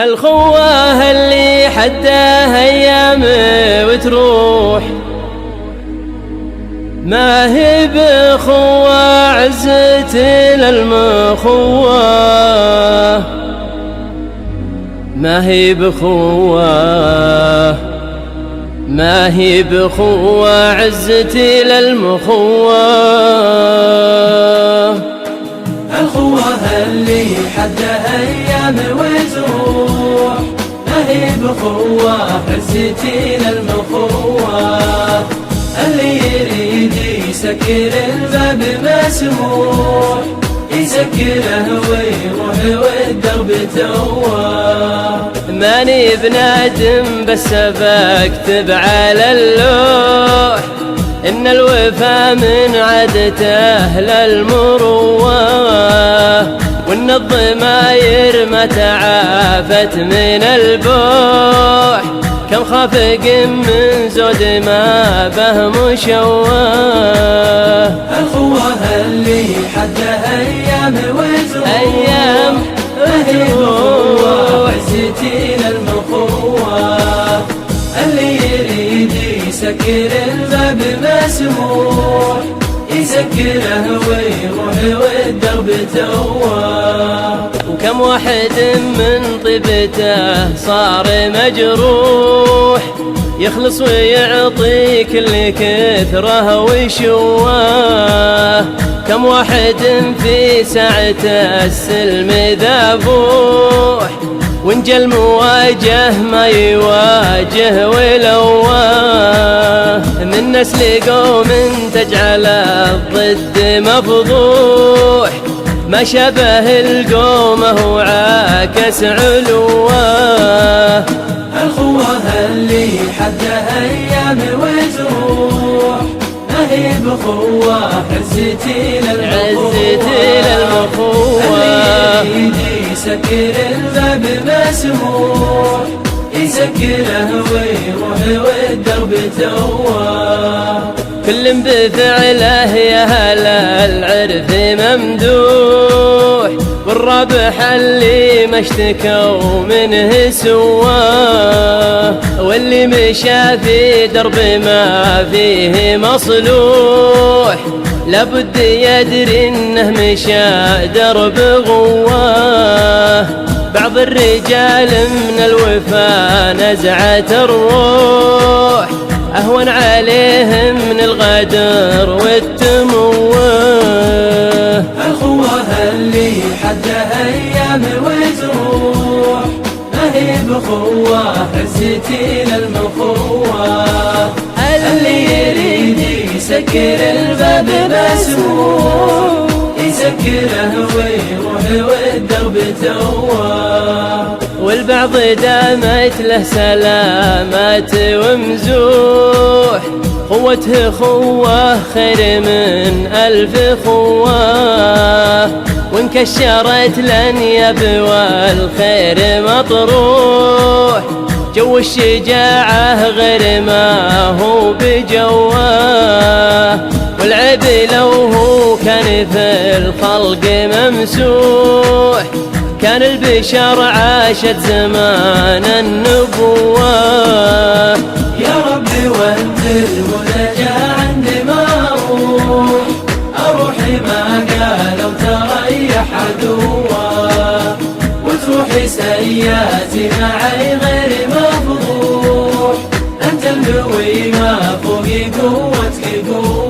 الخوة اللي حدها أيام وتروح، ما هي بخوة عزتي للمخوة، ما هي بخوة، ما هي بخوة عزتي للمخوة. الخوة اللي حدها أيام وتروح، ما هي بخوة عزتي للمخوة. اللي يريد يسكر الباب مسموح، يسكره ويروح والدرب توه. ماني بنادم بس بكتب على اللوح إن الوفا من عادته للمروة، وإن الضماير ما تعافت من البوح، كم خافق من زود ما به مشوه. الخوة اللي حدها أيام وتروح، أيام وتروح عزتي للمخوة. اللي يريد يسكر الباب مسموح، يسكره ويروح والدرب توه. وكم واحد من طيبته صار مجروح، يخلص ويعطي كل كثره ويشوه. كم واحد في ساعته السلم ذبوح، وإن جا المواجه ما يواجه ولوه. من نسل قوم تجعل الضد مفضوح، ما شبه القوم هو عاكس علوه. الخوة اللي حدها أيام وتروح، ما هي بخوة عزتي للمخوة. اللي يريد يسكر الباب مسموح، يسكره ويروح والدرب توه. كل بفعله يا هلا العرف ممدوح، والرابح اللي ما اشتكوا منه سواه. واللي مشى في درب ما فيه مصلوح، لابد يدري انه مشى درب غواه. بعض الرجال من الوفا نزعة الروح، أهون عليهم من الغدر والتموه. الخوة اللي حدها أيام وتروح، ما هي بخوة عزتي للمخوة. اللي يريد يسكر الباب مسموح، يسكره ويروح والدرب توه. والبعض دامت له سلامات ومزوح، خوته خوة خير من 1000 خوة. وانكشرت الأنياب والخير مطروح، جو الشجاعة غير ما هو بجواه. والعيب لو هو كان في الخلق ممسوح، كان البشر عاشت زمان النبوة. يا ربي وانت الملجأ عندي ما أروح ما قالوا تريح عدوة، وتروحي سياتي معي غير مفضوح. أنت القوي ما فوق قوتك قوة.